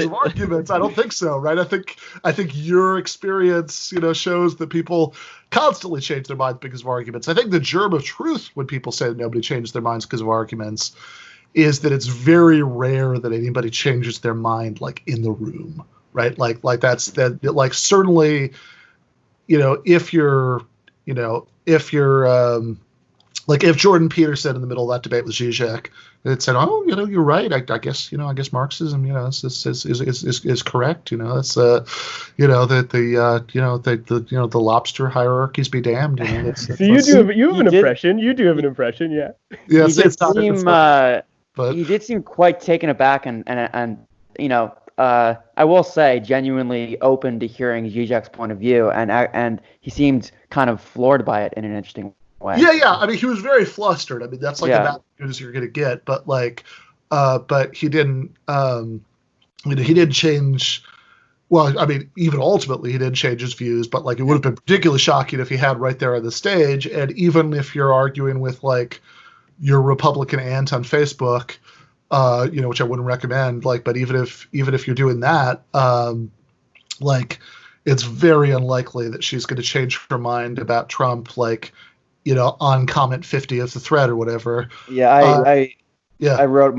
S3: of arguments? I don't think so, right? I think your experience, shows that people constantly change their minds because of arguments. I think the germ of truth when people say that nobody changes their minds because of arguments is that it's very rare that anybody changes their mind like in the room, right? Like certainly, if you're like if Jordan Peterson in the middle of that debate with Žižek had said, "Oh, you're right. I guess Marxism, is correct. That's that the lobster hierarchies be damned."
S4: So you have an impression. You do have an impression, yeah.
S3: Yeah,
S2: he did seem quite taken aback, and I will say genuinely open to hearing Žižek's point of view, and he seemed kind of floored by it in an interesting way.
S3: Yeah. I mean, he was very flustered. I mean, that's like about as good as you're going to get. But but he didn't. He didn't change. Well, I mean, even ultimately, he didn't change his views. But it would have been particularly shocking if he had right there on the stage. And even if you're arguing with your Republican aunt on Facebook, which I wouldn't recommend. But even if you're doing that, it's very unlikely that she's going to change her mind about Trump. On comment 50 of the thread or whatever.
S2: I wrote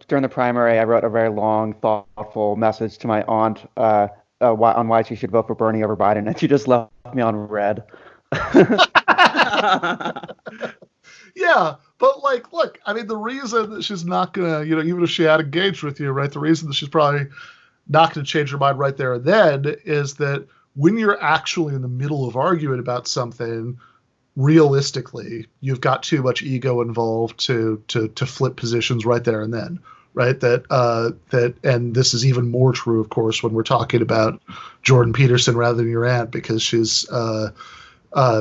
S2: during the primary, I wrote a very long, thoughtful message to my aunt on why she should vote for Bernie over Biden, and she just left me on red.
S3: Yeah, but look, I mean, the reason that she's not gonna, even if she had engaged with you, right, the reason that she's probably not gonna change her mind right there and then is that when you're actually in the middle of arguing about something, realistically, you've got too much ego involved to flip positions right there and then, right? And this is even more true, of course, when we're talking about Jordan Peterson rather than your aunt, because she's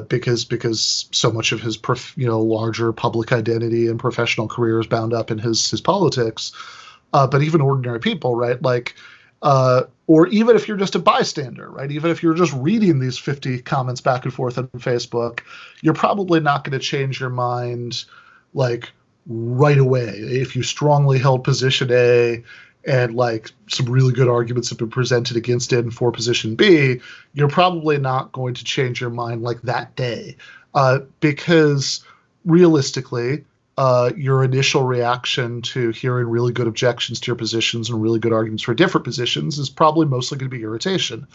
S3: because so much of his larger public identity and professional career is bound up in his politics. But even ordinary people, right? Or even if you're just a bystander, right? Even if you're just reading these 50 comments back and forth on Facebook, you're probably not going to change your mind right away. If you strongly held position A and some really good arguments have been presented against it and for position B, you're probably not going to change your mind that day. Because realistically, your initial reaction to hearing really good objections to your positions and really good arguments for different positions is probably mostly going to be irritation.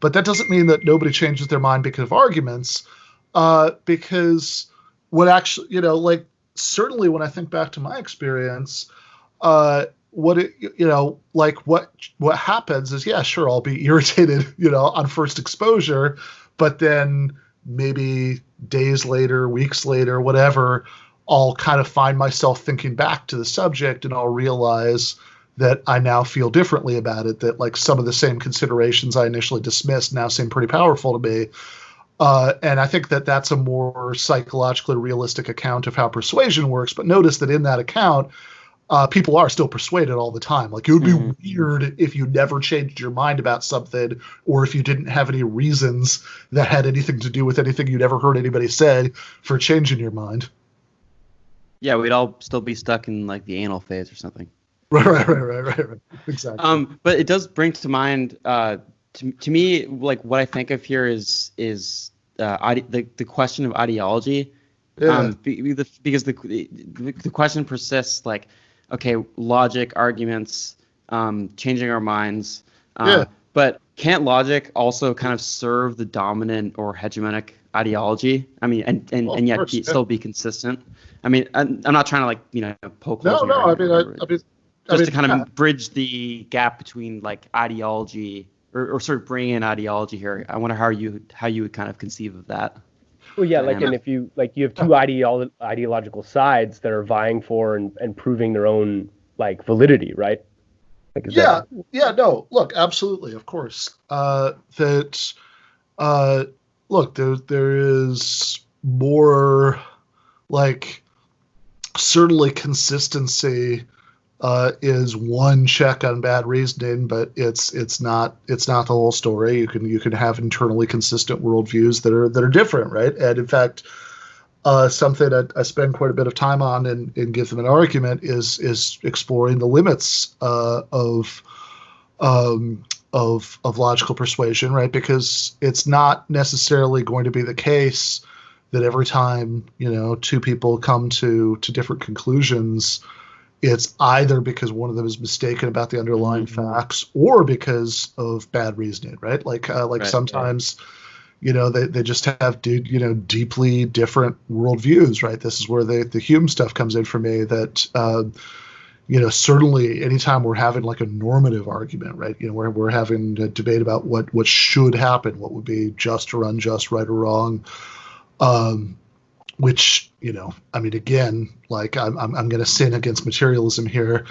S3: But that doesn't mean that nobody changes their mind because of arguments, because what actually, certainly when I think back to my experience, what happens is, yeah, sure, I'll be irritated, on first exposure, but then maybe days later, weeks later, whatever, I'll kind of find myself thinking back to the subject and I'll realize that I now feel differently about it, that some of the same considerations I initially dismissed now seem pretty powerful to me. And I think that that's a more psychologically realistic account of how persuasion works. But notice that in that account, people are still persuaded all the time. It would be weird if you never changed your mind about something, or if you didn't have any reasons that had anything to do with anything you'd ever heard anybody say for changing your mind.
S1: Yeah, we'd all still be stuck in the anal phase or something.
S3: Right. Exactly.
S1: But it does bring to mind, to me, what I think of here is the question of ideology. Yeah. Because the question persists, okay, logic, arguments, changing our minds. But can't logic also kind of serve the dominant or hegemonic ideology? I mean, and yet still be consistent. I mean, I'm not trying to poke holes.
S3: No. I mean,
S1: to kind of bridge the gap between ideology or sort of bring in ideology here. I wonder how you would kind of conceive of that.
S4: Well, yeah, and if you you have two ideological sides that are vying for and proving their own validity, right?
S3: No, look, absolutely, of course. Look, there is more certainly consistency is one check on bad reasoning, but it's not the whole story. You can have internally consistent worldviews that are different, right? And in fact, something that I spend quite a bit of time on and give them an argument is exploring the limits of logical persuasion, right? Because it's not necessarily going to be the case that every time two people come to different conclusions, it's either because one of them is mistaken about the underlying facts or because of bad reasoning, right? Like sometimes, they just have deeply different worldviews, right? This is where the Hume stuff comes in for me. That certainly anytime we're having like a normative argument, right? Where we're having a debate about what should happen, what would be just or unjust, right or wrong. Which, again, like I'm going to sin against materialism here,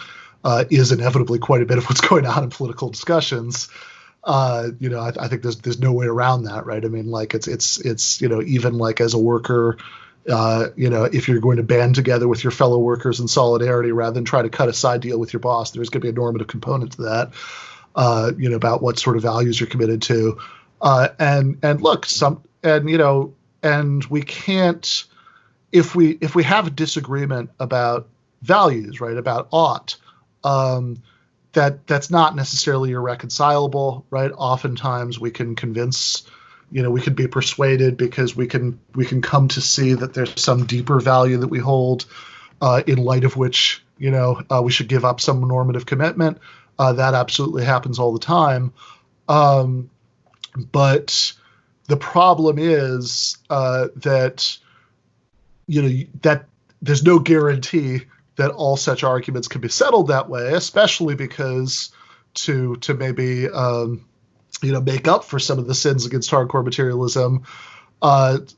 S3: is inevitably quite a bit of what's going on in political discussions. I think there's no way around that, right? I mean, like it's even like as a worker, if you're going to band together with your fellow workers in solidarity rather than try to cut a side deal with your boss, there's going to be a normative component to that, about what sort of values you're committed to, and we can't. If we have a disagreement about values, right, about ought, that's not necessarily irreconcilable, right? Oftentimes we can convince, we can be persuaded because we can come to see that there's some deeper value that we hold, in light of which, we should give up some normative commitment. That absolutely happens all the time. But the problem is that that there's no guarantee that all such arguments can be settled that way, especially because to maybe make up for some of the sins against hardcore materialism,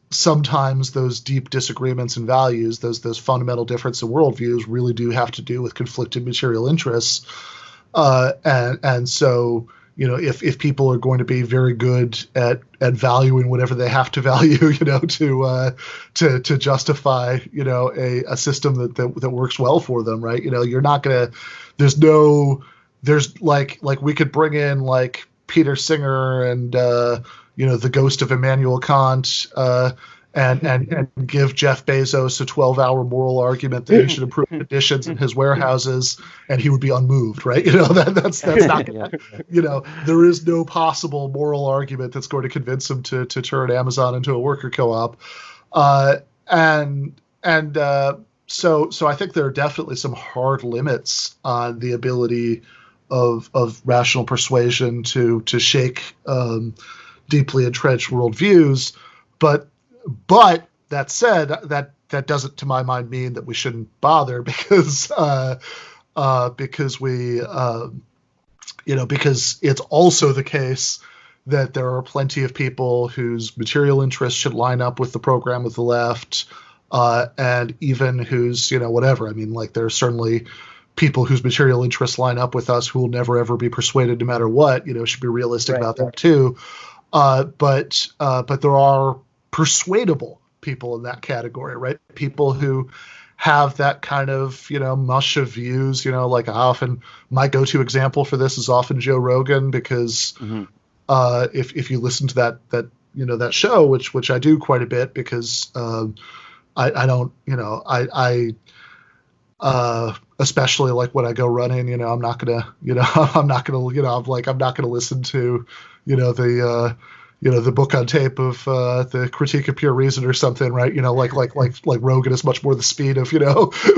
S3: sometimes those deep disagreements in values, those fundamental differences in worldviews, really do have to do with conflicting material interests, and so. If people are going to be very good at valuing whatever they have to value, to justify, a system that works well for them, right? You're not gonna. There's like we could bring in like Peter Singer and the ghost of Immanuel Kant, and give Jeff Bezos a 12-hour moral argument that he should improve conditions in his warehouses, and he would be unmoved, right? That's not gonna, there is no possible moral argument that's going to convince him to turn Amazon into a worker co-op, so I think there are definitely some hard limits on the ability of rational persuasion to shake deeply entrenched worldviews, but that said, that doesn't, to my mind, mean that we shouldn't bother because we because it's also the case that there are plenty of people whose material interests should line up with the program of the left, and even whose whatever. I mean, like there are certainly people whose material interests line up with us who will never ever be persuaded no matter what. Should be realistic about that too. But there are persuadable people in that category, right? People who have that kind of, mush of views, like my go-to example for this is often Joe Rogan, because if you listen to that show, which I do quite a bit, because I don't, especially like when I go running, I'm not gonna listen to, the book on tape of the Critique of Pure Reason or something, right? Like Rogan is much more the speed of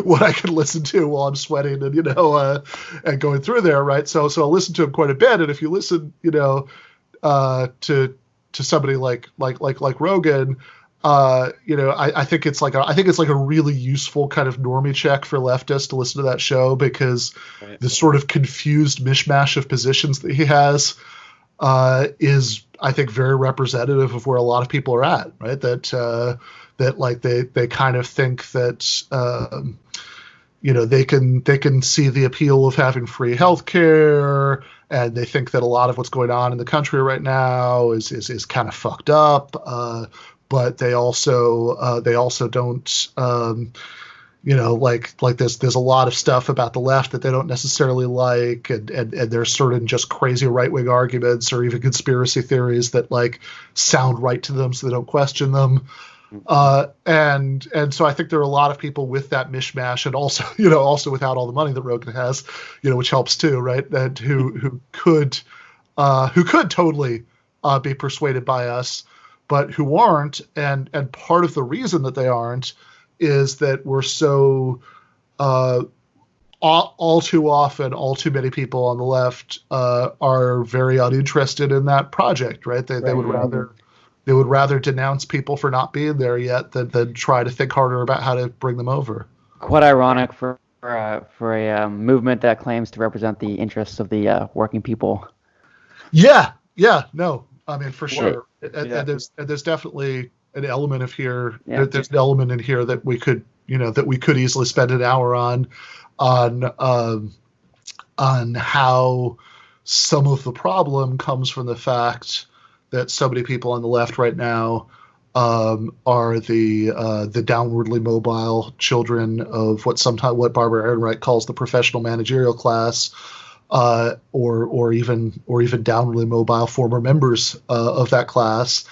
S3: what I can listen to while I'm sweating and and going through there, right? So I'll listen to him quite a bit, and if you listen, to somebody like Rogan, I think it's like a really useful kind of normie check for leftists to listen to that show, because the sort of confused mishmash of positions that he has is, I think, very representative of where a lot of people are at, right? That like they kind of think that they can see the appeal of having free healthcare, and they think that a lot of what's going on in the country right now is kind of fucked up. But they also don't like there's a lot of stuff about the left that they don't necessarily like, and there's certain just crazy right-wing arguments or even conspiracy theories that like sound right to them, so they don't question them. And so I think there are a lot of people with that mishmash, and also without all the money that Rogan has, which helps too, right? That who could totally be persuaded by us, but who aren't. And part of the reason that they aren't is that we're so all too often, all too many people on the left are very uninterested in that project, right? They would rather denounce people for not being there yet than try to think harder about how to bring them over.
S2: Quite ironic for a movement that claims to represent the interests of the working people.
S3: Yeah, no, I mean for sure. And there's definitely an element of here. Yeah. There's an element in here that we could easily spend an hour on how some of the problem comes from the fact that so many people on the left right now are the downwardly mobile children of what Barbara Ehrenreich calls the professional managerial class, or even downwardly mobile former members of that class.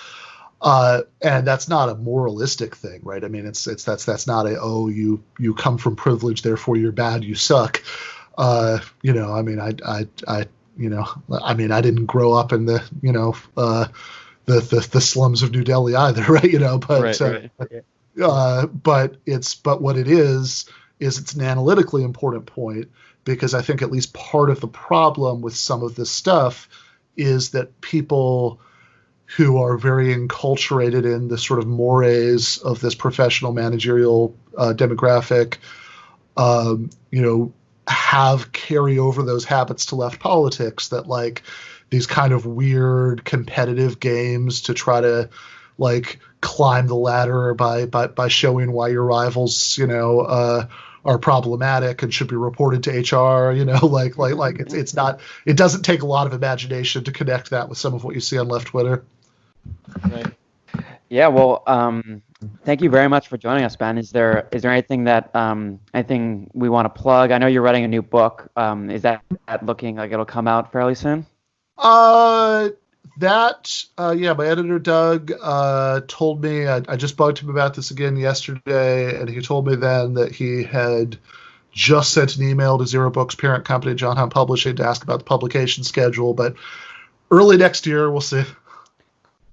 S3: And that's not a moralistic thing, right? I mean, that's not you come from privilege, therefore you're bad, you suck. I mean, I didn't grow up in the slums of New Delhi either, right? But what it is it's an analytically important point, because I think at least part of the problem with some of this stuff is that people who are very enculturated in the sort of mores of this professional managerial demographic, have carry over those habits to left politics, that like these kind of weird competitive games to try to like climb the ladder by showing why your rivals, are problematic and should be reported to HR, it doesn't take a lot of imagination to connect that with some of what you see on left Twitter.
S2: Right. Yeah, well, thank you very much for joining us, Ben. Is there anything anything we want to plug? I know you're writing a new book. Is that looking like it'll come out fairly soon?
S3: My editor Doug told me, I just bugged him about this again yesterday, and he told me then that he had just sent an email to Zero Books' parent company, John Hunt Publishing, to ask about the publication schedule, but early next year, we'll see.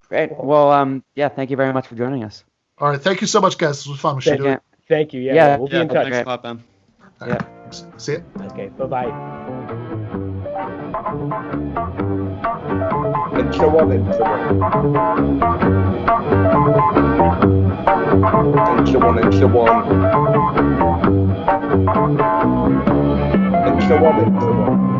S2: Great. Well, thank you very much for joining us.
S3: All right. Thank you so much, guys. This was fun.
S4: Thank you. Yeah. We'll be in touch.
S1: Thanks a lot, Ben.
S3: Right. Yeah. See you.
S4: Okay. Bye-bye.
S5: And